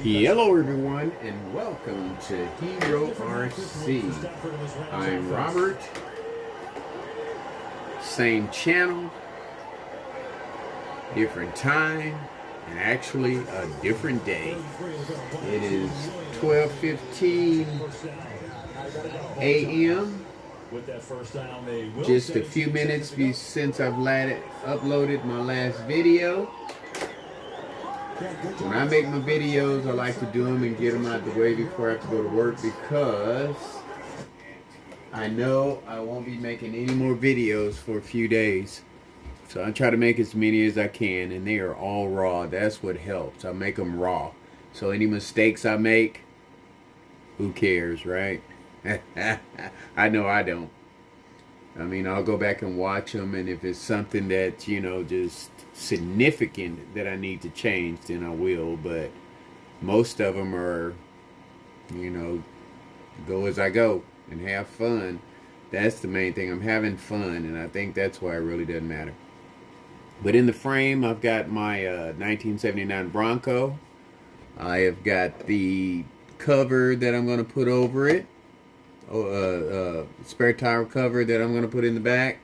Hello everyone and welcome to HERORC. I'm Robert. Same channel, different time, and actually a different day. It is 12:15 a.m. Just a few minutes since I've uploaded my last video. When I make my videos, I like to do them and get them out of the way before I have to go to work, because I know I won't be making any more videos for a few days. So I try to make as many as I can, and they are all raw. That's what helps. I make them raw. So any mistakes I make, who cares, right? I know I don't. I mean, I'll go back and watch them, and if it's something that, just significant that I need to change, then I will. But most of them are, go as I go and have fun. That's the main thing. I'm having fun, and I think that's why it really doesn't matter. But in the frame, I've got my 1979 Bronco. I have got the cover that I'm going to put over it. Spare tire cover that I'm going to put in the back.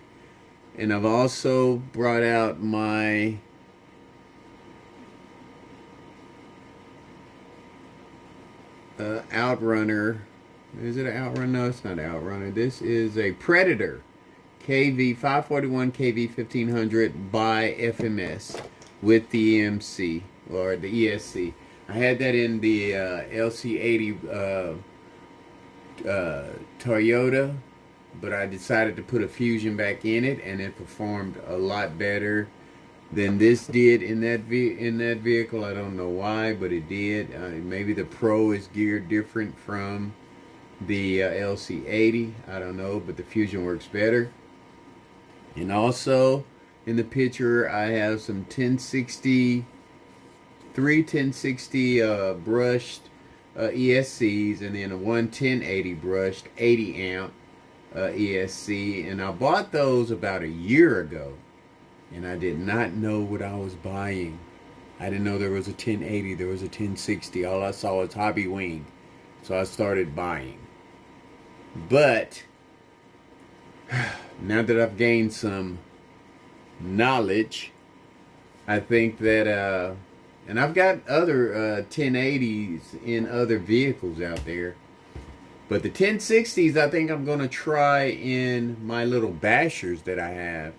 And I've also brought out my Outrunner. Is it an Outrunner? No, it's not an Outrunner. This is a Predator KV 541 KV 1500 by FMS with the EMC or the ESC. I had that in the LC80 Toyota, but I decided to put a Fusion back in it, and it performed a lot better than this did in that vehicle. I don't know why, but it did. Maybe the Pro is geared different from the LC80. I don't know, but the Fusion works better. And also in the picture, I have some 1060 brushed ESCs, and then a 1080 brushed 80 amp ESC, and I bought those about a year ago, and I did not know what I was buying. I didn't know there was a 1080, there was a 1060. All I saw was Hobby Wing, so I started buying. But now that I've gained some knowledge, I think that and I've got other 1080s in other vehicles out there. But the 1060s, I think I'm going to try in my little bashers that I have.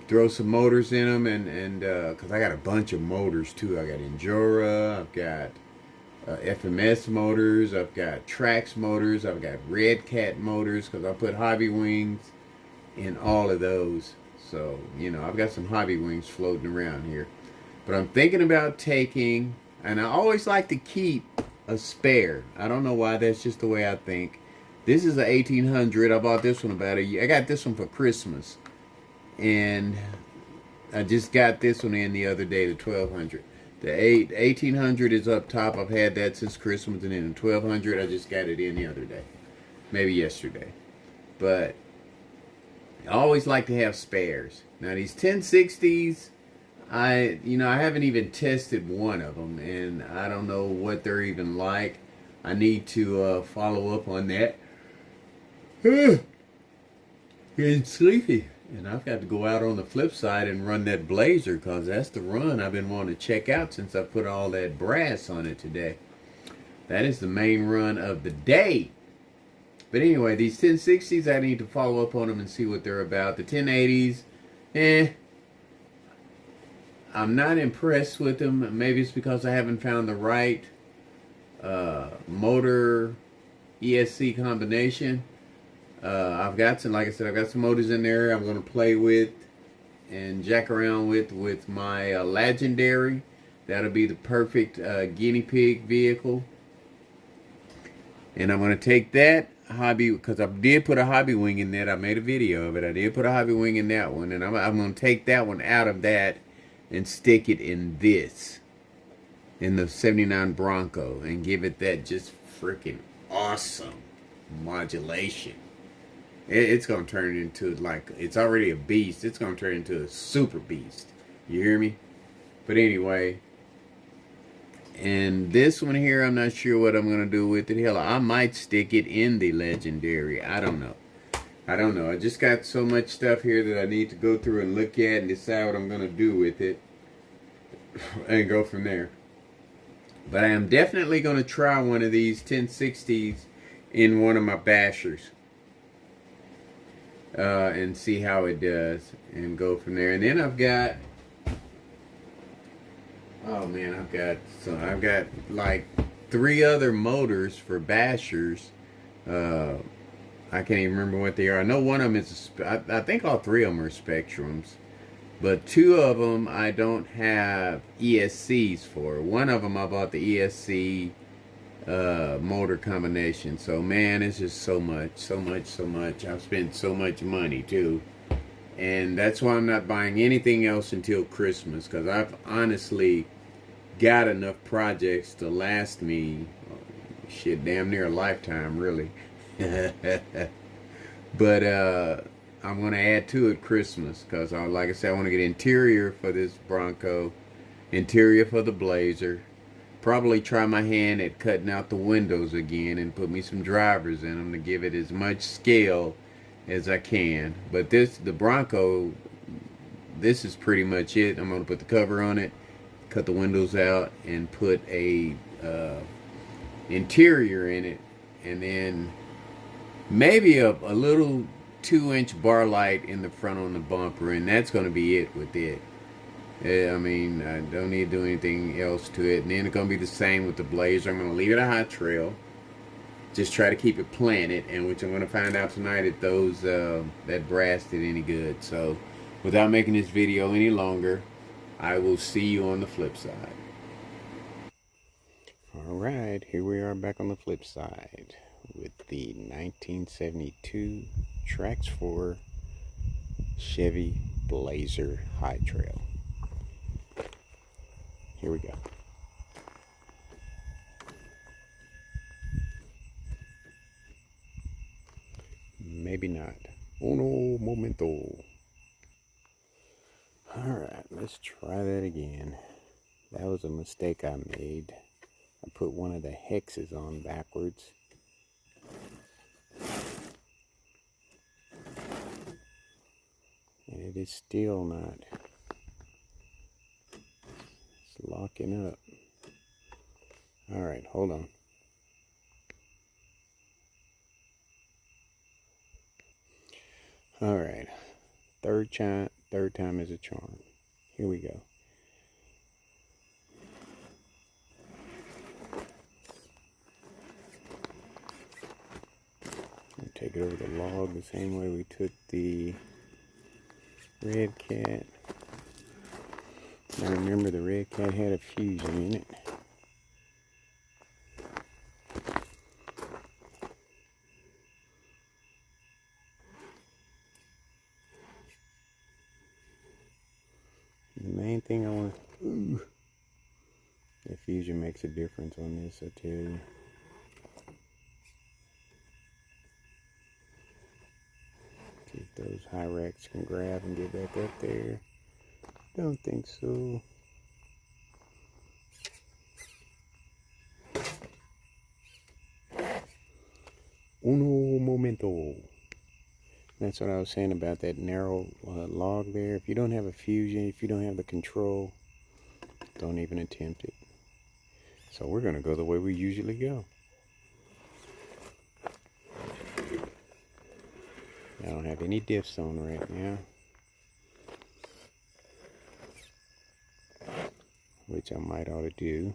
Throw some motors in them, and because I got a bunch of motors too. I got Endura, I've got FMS motors, I've got Trax motors, I've got Red Cat motors, because I put Hobby Wings in all of those. So, I've got some Hobby Wings floating around here. But I'm thinking about taking, and I always like to keep a spare. I don't know why, that's just the way I think. This is a 1800. I bought this one about a year. I got this one for Christmas, and I just got this one in the other day, the 1200. The 1800 is up top. I've had that since Christmas, and then the 1200 I just got it in the other day, maybe yesterday. But I always like to have spares. Now these 1060s, I haven't even tested one of them, and I don't know what they're even like. I need to follow up on that. Getting sleepy, and I've got to go out on the flip side and run that Blazer, because that's the run I've been wanting to check out since I put all that brass on it today. That is the main run of the day. But anyway, these 1060s, I need to follow up on them and see what they're about. The 1080s, I'm not impressed with them. Maybe it's because I haven't found the right motor ESC combination. I've got some, like I said, I've got some motors in there I'm going to play with and jack around with my Legendary. That'll be the perfect guinea pig vehicle. And I'm going to take that Hobby, because I did put a Hobby Wing in that. I made a video of it. I did put a Hobby Wing in that one, and I'm going to take that one out of that and stick it in this, in the 79 Bronco, and give it that just freaking awesome modulation. It's going to turn into, like, it's already a beast. It's going to turn into a super beast. You hear me? But anyway, And this one here, I'm not sure what I'm going to do with it. Hell, I might stick it in the legendary. I don't know. I don't know. I just got so much stuff here that I need to go through and look at and decide what I'm going to do with it and go from there. But I am definitely going to try one of these 1060s in one of my bashers and see how it does and go from there. And then I've got, oh man, I've got like 3 other motors for bashers. I can't even remember what they are. I know one of them is I think all 3 of them are Spectrums, but 2 of them I don't have ESCs for. One of them I bought the ESC motor combination. So man, it's just so much. I've spent so much money too, and that's why I'm not buying anything else until Christmas, because I've honestly got enough projects to last me shit damn near a lifetime, really. But I'm gonna add to it Christmas, because like I said, I want to get interior for this Bronco, interior for the Blazer, probably try my hand at cutting out the windows again and put me some drivers in them to give it as much scale as I can. But the Bronco, this is pretty much it. I'm gonna put the cover on it, cut the windows out, and put a interior in it, and then maybe a little 2-inch bar light in the front on the bumper, and that's going to be it with it. I mean, I don't need to do anything else to it. And then it's going to be the same with the Blazer. I'm going to leave it a hot trail, just try to keep it planted, and which I'm going to find out tonight if those that brass did any good. So without making this video any longer, I will see you on the flip side. Alright, here we are back on the flip side with the 1972 Trax 4 Chevy Blazer High Trail. Here we go. Maybe not. Uno momento. Alright, let's try that again. That was a mistake I made. I put one of the hexes on backwards. And it is still not. It's locking up. Alright, hold on. Alright. Third time is a charm. Here we go. Take it over the log the same way we took the Red Cat. Now remember, the Red Cat had a fusion in it. The main thing I want, the fusion makes a difference on this, I tell you. See if those high racks can grab and get back up there. Don't think so. Uno momento. That's what I was saying about that narrow log there. If you don't have a fusion, if you don't have the control, don't even attempt it. So we're going to go the way we usually go. I don't have any diffs on right now, which I might ought to do.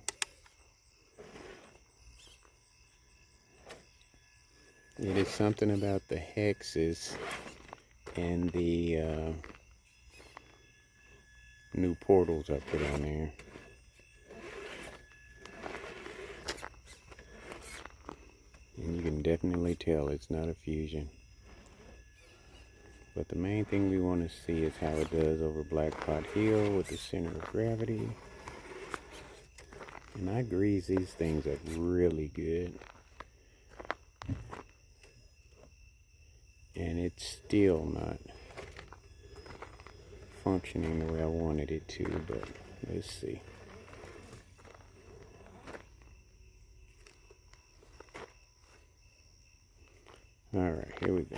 It is something about the hexes and the new portals I put on there. And you can definitely tell it's not a fusion. But the main thing we want to see is how it does over Black Pot Hill with the center of gravity. And I grease these things up really good. And it's still not functioning the way I wanted it to, but let's see. Alright, here we go.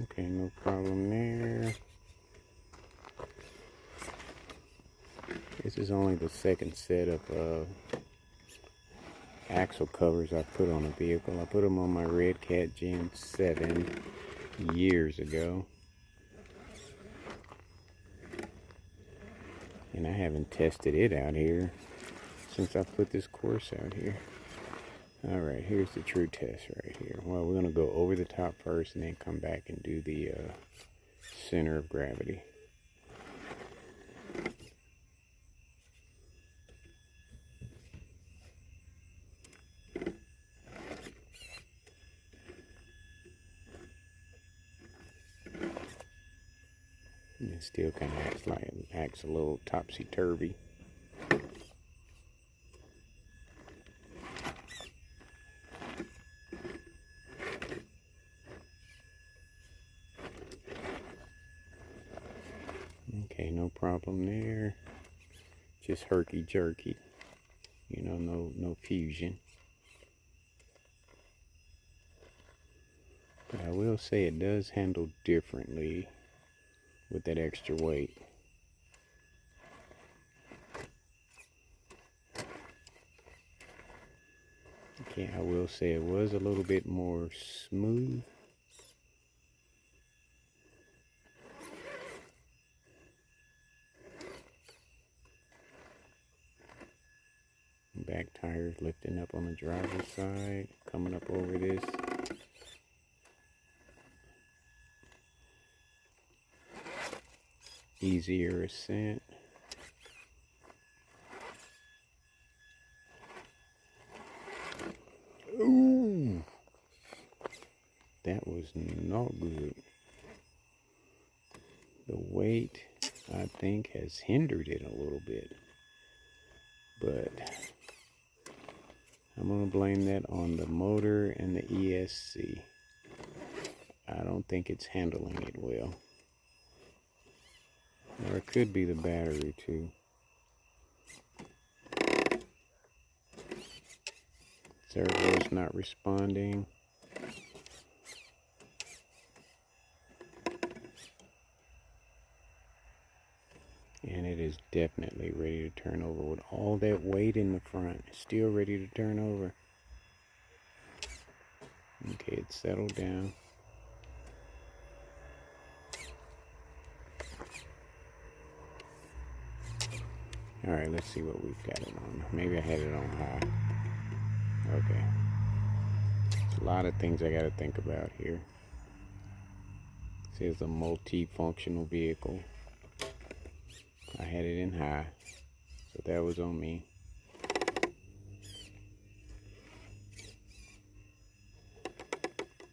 Okay, no problem there. This is only the second set of axle covers I put on a vehicle. I put them on my Red Cat Gen 7 years ago. And I haven't tested it out here since I put this course out here. Alright, here's the true test right here. Well, we're going to go over the top first and then come back and do the center of gravity. And it still kind of acts a little topsy-turvy. Okay, no problem there. Just herky-jerky. You know, no fusion. But I will say it does handle differently with that extra weight. Okay, I will say it was a little bit more smooth. Back tires lifting up on the driver's side, coming up over this. Easier ascent. Ooh, that was not good. The weight, I think, has hindered it a little bit. But I'm going to blame that on the motor and the ESC. I don't think it's handling it well. Or it could be the battery too. Servo's not responding. And it is definitely ready to turn over with all that weight in the front. It's still ready to turn over. Okay, it's settled down. Alright, let's see what we've got it on. Maybe I had it on high. Okay. There's a lot of things I gotta think about here. This is a multi-functional vehicle. I had it in high, so that was on me.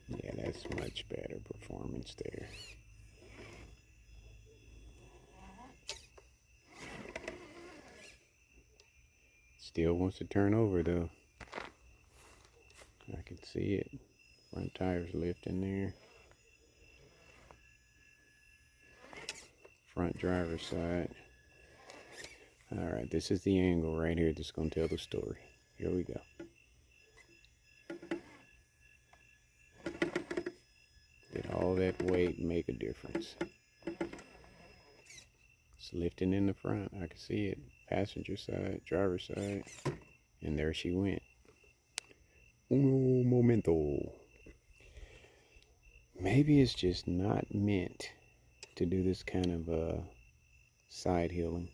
Yeah, that's much better performance there. Still wants to turn over though. I can see it. Front tires lifting there. Front driver's side. Alright, this is the angle right here that's going to tell the story. Here we go. Did all that weight make a difference? It's lifting in the front. I can see it. Passenger side, driver's side. And there she went. Uno momento. Maybe it's just not meant to do this kind of side healing.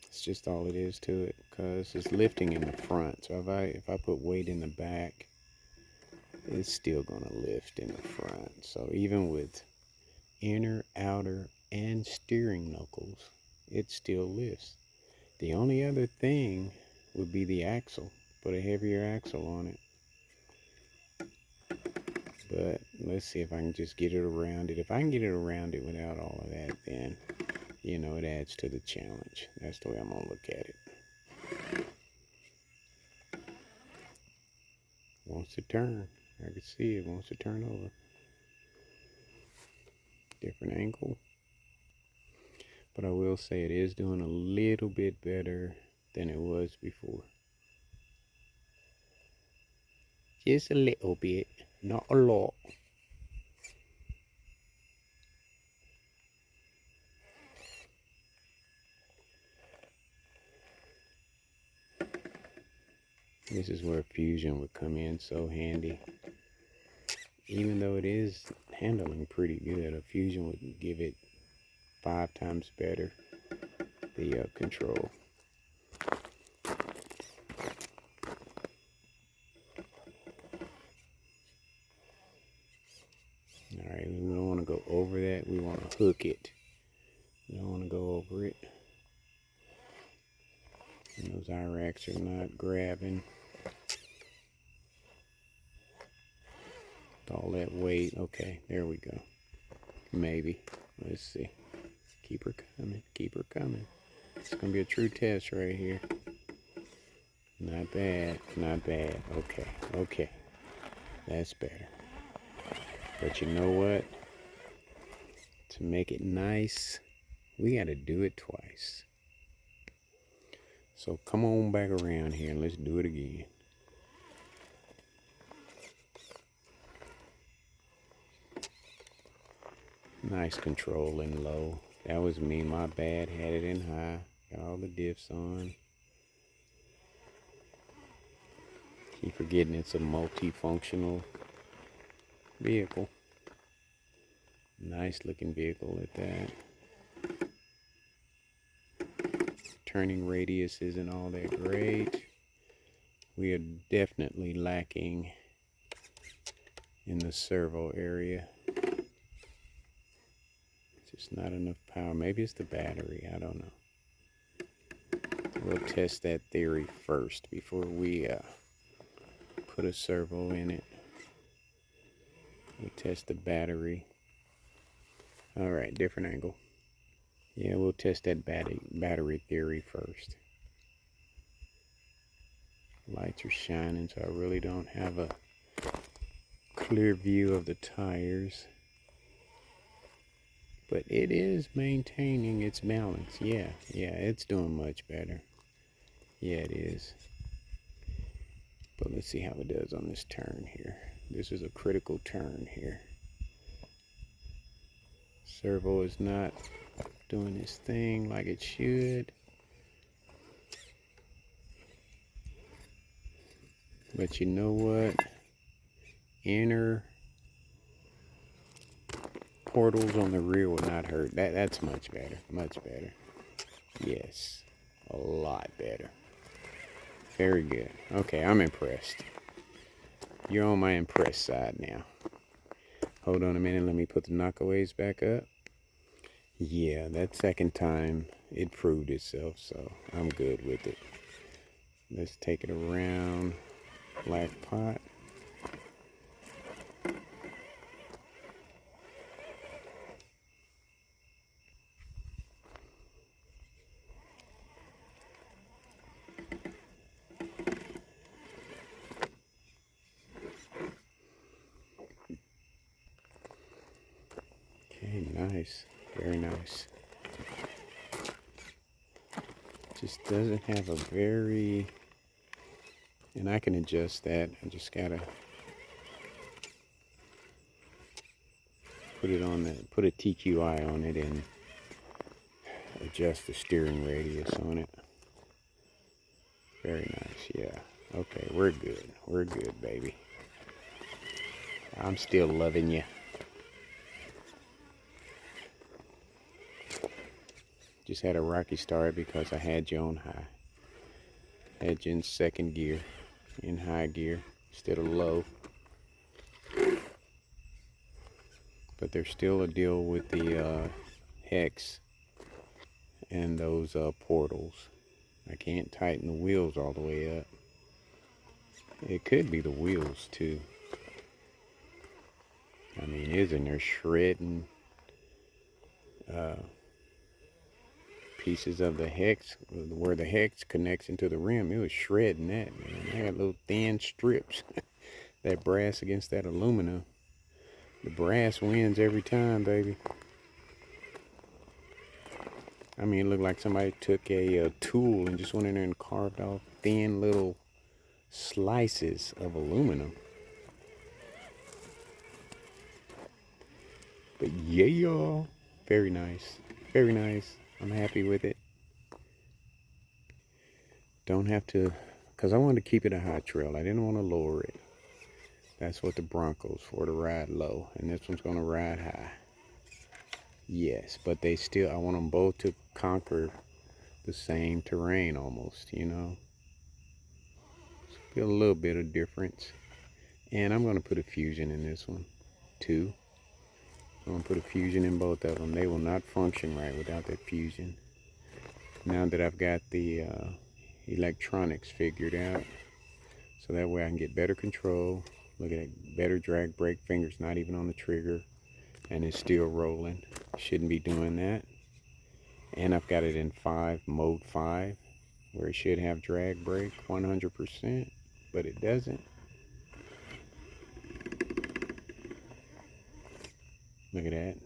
It's just all it is to it, because it's lifting in the front. So if I put weight in the back, it's still gonna lift in the front. So even with inner, outer, and steering knuckles, it still lifts. The only other thing would be the axle. Put a heavier axle on it. But let's see if I can just get it around it. If I can get it around it without all of that, then, you know, it adds to the challenge. That's the way I'm going to look at it. Wants to turn. I can see it wants to turn over. Different angle. But I will say it is doing a little bit better than it was before. Just a little bit, not a lot. This is where fusion would come in so handy. Even though it is handling pretty good, a fusion would give it 5 times better the control. Alright, we don't want to go over that, we want to hook it. We don't want to go over it. And those IRACs are not grabbing. All that weight. Okay, there we go. Maybe. Let's see. Keep her coming. Keep her coming. It's going to be a true test right here. Not bad. Not bad. Okay. Okay. That's better. But you know what? To make it nice, we got to do it twice. So come on back around here and let's do it again. Nice control in low. That was me, my bad. Had it in high. Got all the diffs on. Keep forgetting it's a multifunctional vehicle. Nice looking vehicle at that. Turning radius isn't all that great. We are definitely lacking in the servo area. Just not enough power. Maybe it's the battery. I don't know. We'll test that theory first before we put a servo in it. We'll test the battery. Alright, different angle. Yeah, we'll test that battery theory first. Lights are shining, so I really don't have a clear view of the tires. But it is maintaining its balance. Yeah, it's doing much better. Yeah, it is. But let's see how it does on this turn here. This is a critical turn here. Servo is not doing its thing like it should. But you know what? Inner portals on the rear will not hurt. That's much better. Much better. Yes. A lot better. Very good. Okay, I'm impressed. You're on my impressed side now. Hold on a minute. Let me put the knockaways back up. Yeah, that second time it proved itself, so I'm good with it. Let's take it around black pot. Okay, nice. Very nice. Just doesn't have a very... And I can adjust that. I just gotta put it on put a TQI on it and adjust the steering radius on it. Very nice, yeah. Okay, we're good. We're good, baby. I'm still loving you. Just had a rocky start because I had you on high. Had you in second gear, in high gear, instead of low. But there's still a deal with the hex and those portals. I can't tighten the wheels all the way up. It could be the wheels too. I mean, isn't there shredding pieces of the hex, where the hex connects into the rim? It was shredding that, man. I had little thin strips. That brass against that aluminum. The brass wins every time, baby. I mean, it looked like somebody took a tool and just went in there and carved off thin little slices of aluminum. But yeah, very nice. Very nice. I'm happy with it. Don't have to, because I wanted to keep it a high trail. I didn't want to lower it. That's what the Bronco's for, to ride low. And this one's going to ride high. Yes, but they still, I want them both to conquer the same terrain almost, you know. Feel a little bit of difference. And I'm going to put a fusion in this one, too. I'm going to put a fusion in both of them. They will not function right without that fusion. Now that I've got the electronics figured out, so that way I can get better control. Look at that, better drag brake, fingers not even on the trigger, and it's still rolling. Shouldn't be doing that. And I've got it in mode 5, where it should have drag brake 100%, but it doesn't. Look at that.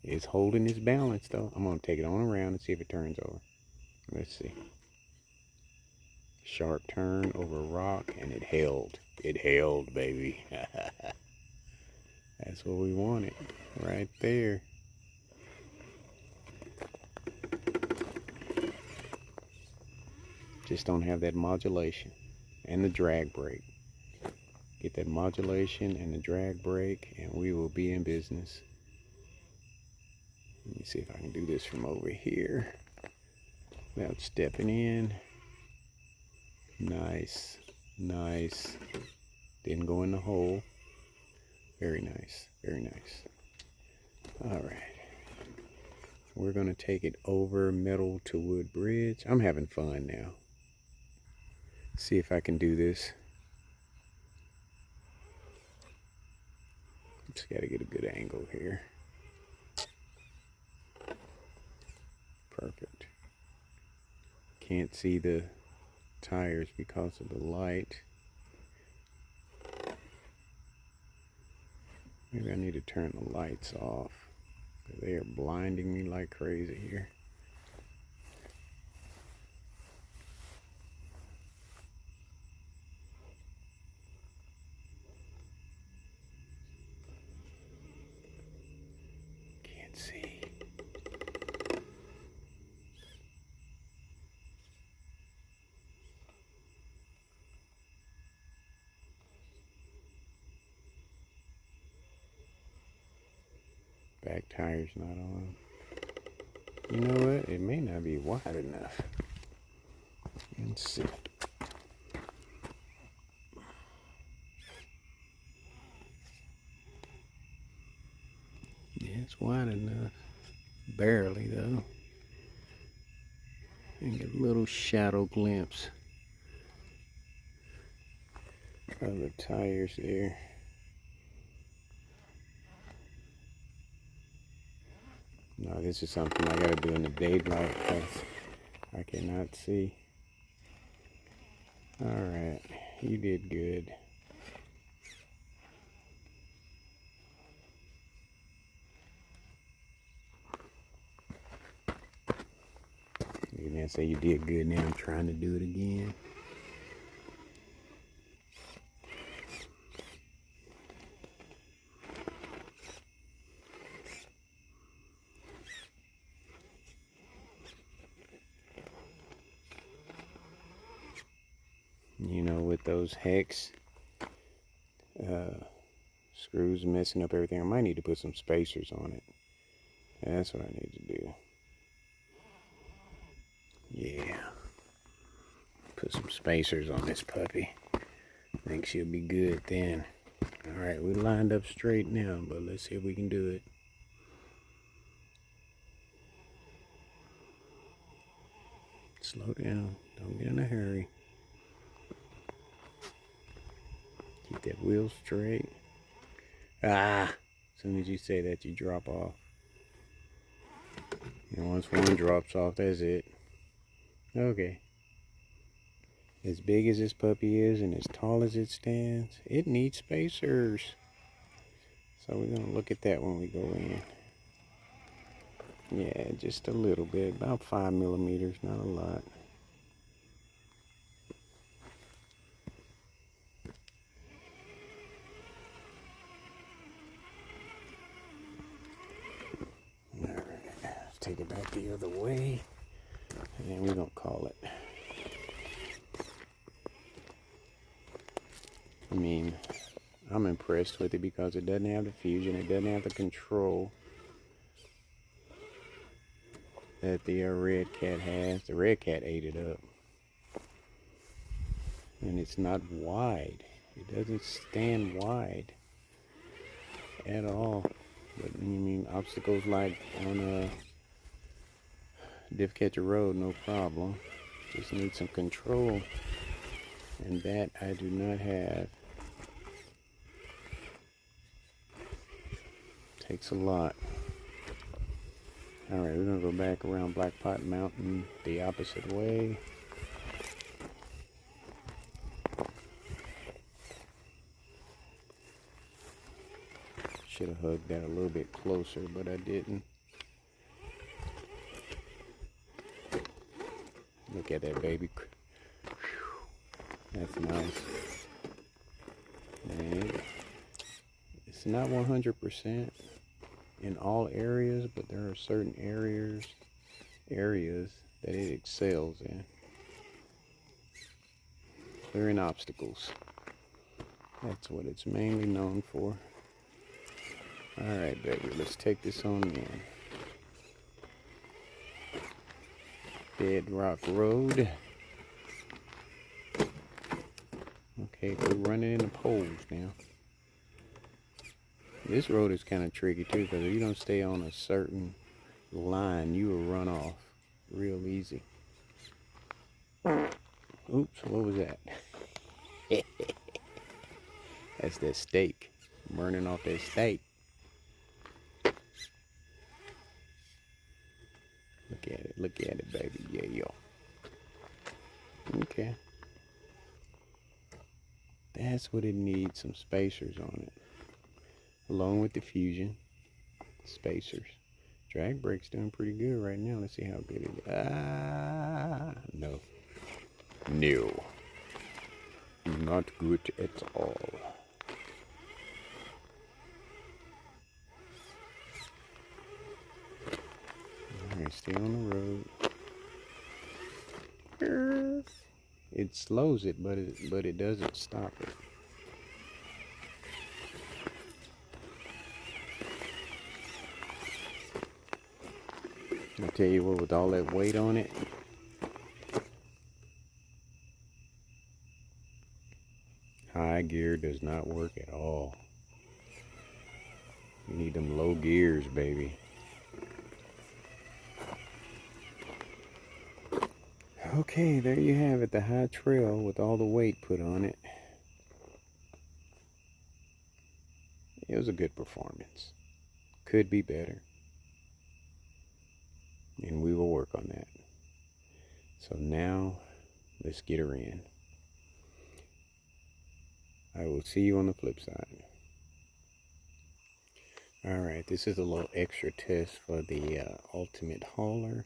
It's holding its balance though. I'm gonna take it on around and see if it turns over. Let's see. Sharp turn over rock, and it held. It held, baby. That's what we wanted right there. Just don't have that modulation and the drag brake. Get that modulation and the drag brake, and we will be in business. Let me see if I can do this from over here without stepping in. Nice, nice. Didn't go in the hole. Very nice, very nice. All right. We're going to take it over metal to wood bridge. I'm having fun now. See if I can do this. Just got to get a good angle here. Perfect. Can't see the tires because of the light. Maybe I need to turn the lights off. They are blinding me like crazy here. Can't see. Back tire's not on. You know what? It may not be wide enough. Let's see. Yeah, it's wide enough. Barely though. And get a little shadow glimpse of the tires there. No, this is something I gotta do in the daylight because I cannot see. Alright, you did good. You man say you did good, now I'm trying to do it again. You know, with those hex screws messing up everything, I might need to put some spacers on it. That's what I need to do. Yeah. Put some spacers on this puppy. I think she'll be good then. Alright, we lined up straight now, but let's see if we can do it. Slow down. Don't get in a hurry. Keep that wheel straight. Ah! As soon as you say that, you drop off. And once one drops off, that's it. Okay. As big as this puppy is and as tall as it stands, it needs spacers. So we're going to look at that when we go in. Yeah, just a little bit, about 5 millimeters, not a lot. All right, let's take it back the other way, and then we're gonna call it. I mean, I'm impressed with it because it doesn't have the fusion, it doesn't have the control that the red cat has. The red cat ate it up. And it's not wide. It doesn't stand wide at all. But I mean, obstacles like on a diff catcher road, no problem. Just need some control, and that I do not have. Takes a lot. All right, we're gonna go back around Black Pot Mountain the opposite way. Should have hugged that a little bit closer, but I didn't. Look at that, baby. That's nice. And it's not 100% in all areas, but there are certain areas that it excels in. Clearing obstacles. That's what it's mainly known for. All right, baby, let's take this on in. Bedrock Road. Okay, we're running into poles now. This road is kind of tricky too, because if you don't stay on a certain line, you will run off real easy. Oops, what was that? That's that steak. Burning off that steak. Look at it, baby. Yeah, yo. Okay. That's what it needs, some spacers on it. Along with the fusion, spacers. Drag brake's doing pretty good right now. Let's see how good it is. No. No. Not good at all. Alright, stay on the road. It slows it, but it doesn't stop it. I tell you what, with all that weight on it, high gear does not work at all. You need them low gears, baby. Okay, there you have it, the high trail with all the weight put on it. It was a good performance. Could be better. And we will work on that. So now, let's get her in. I will see you on the flip side. Alright, this is a little extra test for the ultimate hauler.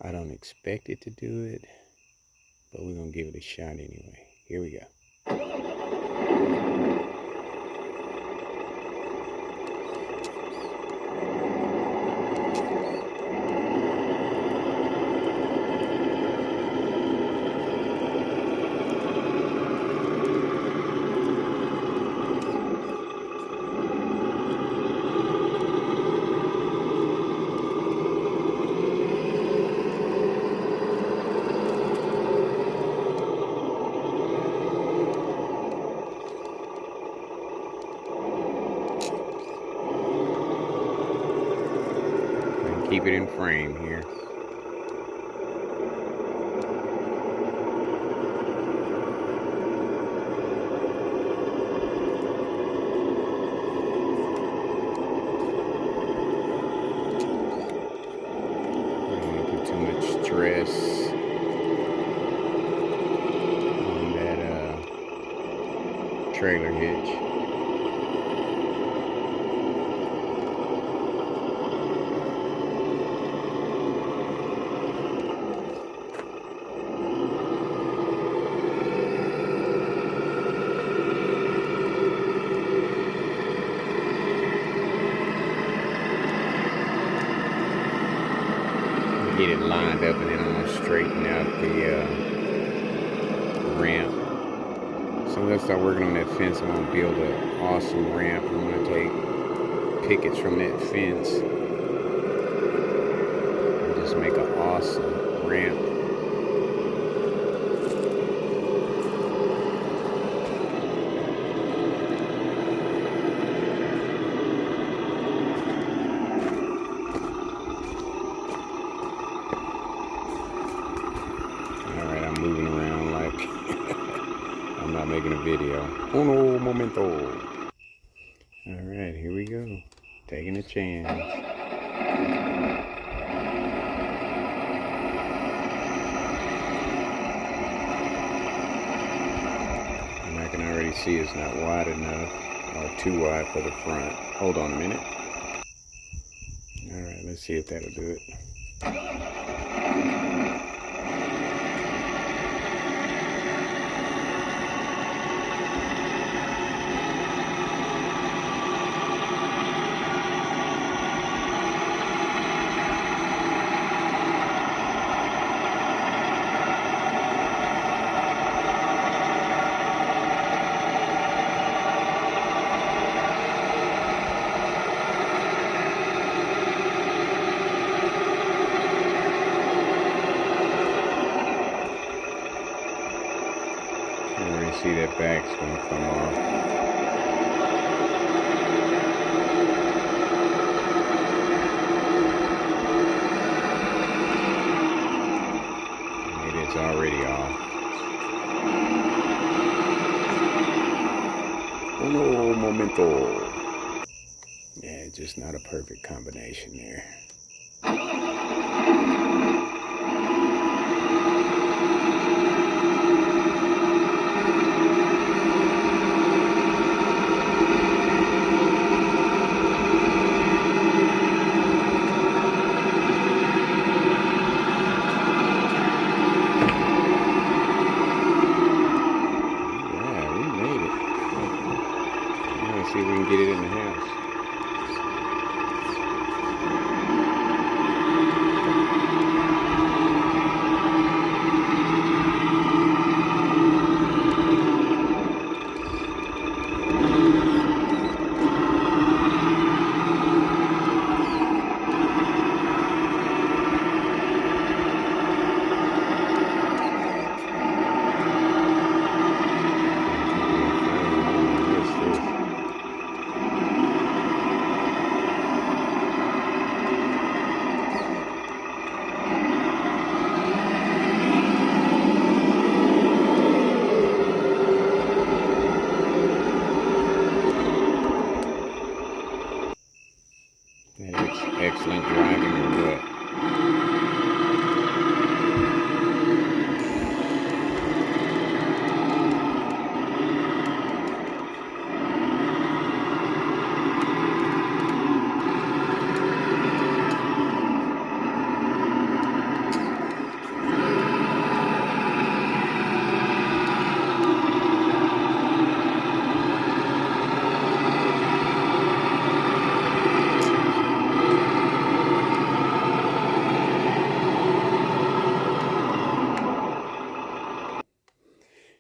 I don't expect it to do it, but we're going to give it a shot anyway. Here we go. Keep it in frame here. Don't put too much stress on that trailer hitch. get it lined up, and then I'm gonna straighten out the ramp. So let's start working on that fence. I'm gonna build an awesome ramp. I'm gonna take pickets from that fence and just make an awesome ramp. Alright, I'm moving around like I'm not making a video. Uno momento. Alright, here we go. Taking a chance. And I can already see it's not wide enough or too wide for the front. Hold on a minute. Alright, let's see if that'll do it. See that back's gonna come off. Maybe it's already off. Uno momento. Yeah, just not a perfect combination there. See if we can get it in the house. Excellent driving or what?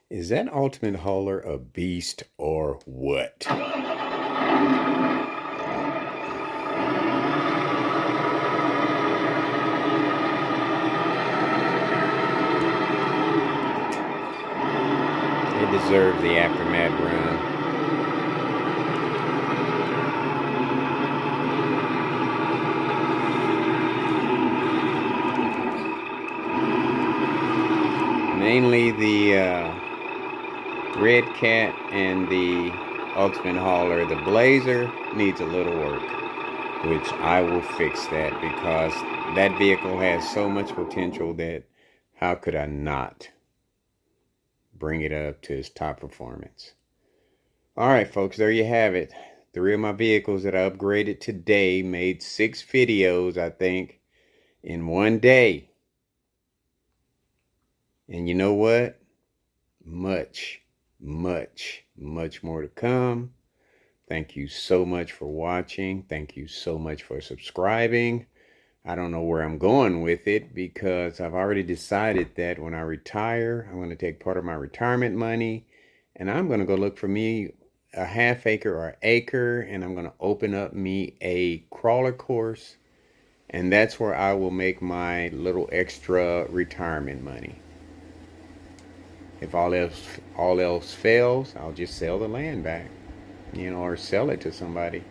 Is that ultimate hauler a beast or what? They deserve the aftermath run. Mainly the Red Cat and the Ultimate Hauler. The Blazer needs a little work, which I will fix that because that vehicle has so much potential that how could I not bring it up to its top performance? All right, folks, there you have it. 3 of my vehicles that I upgraded today, made 6 videos, I think, in one day. And you know what? Much more to come. Thank you so much for watching. Thank you so much for subscribing. I don't know where I'm going with it because I've already decided that when I retire, I'm going to take part of my retirement money and I'm going to go look for me a half acre or acre, and I'm going to open up me a crawler course, and that's where I will make my little extra retirement money. If all else fails, I'll just sell the land back, or sell it to somebody.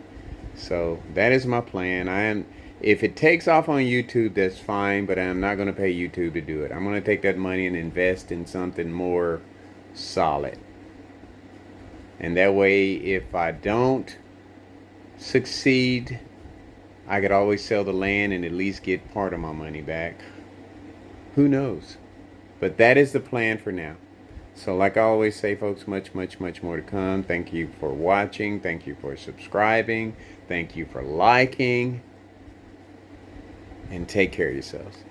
So that is my plan. If it takes off on YouTube, that's fine, but I'm not going to pay YouTube to do it. I'm going to take that money and invest in something more solid. And that way, if I don't succeed, I could always sell the land and at least get part of my money back. Who knows? But that is the plan for now. So like I always say, folks, much more to come. Thank you for watching. Thank you for subscribing. Thank you for liking. And take care of yourselves.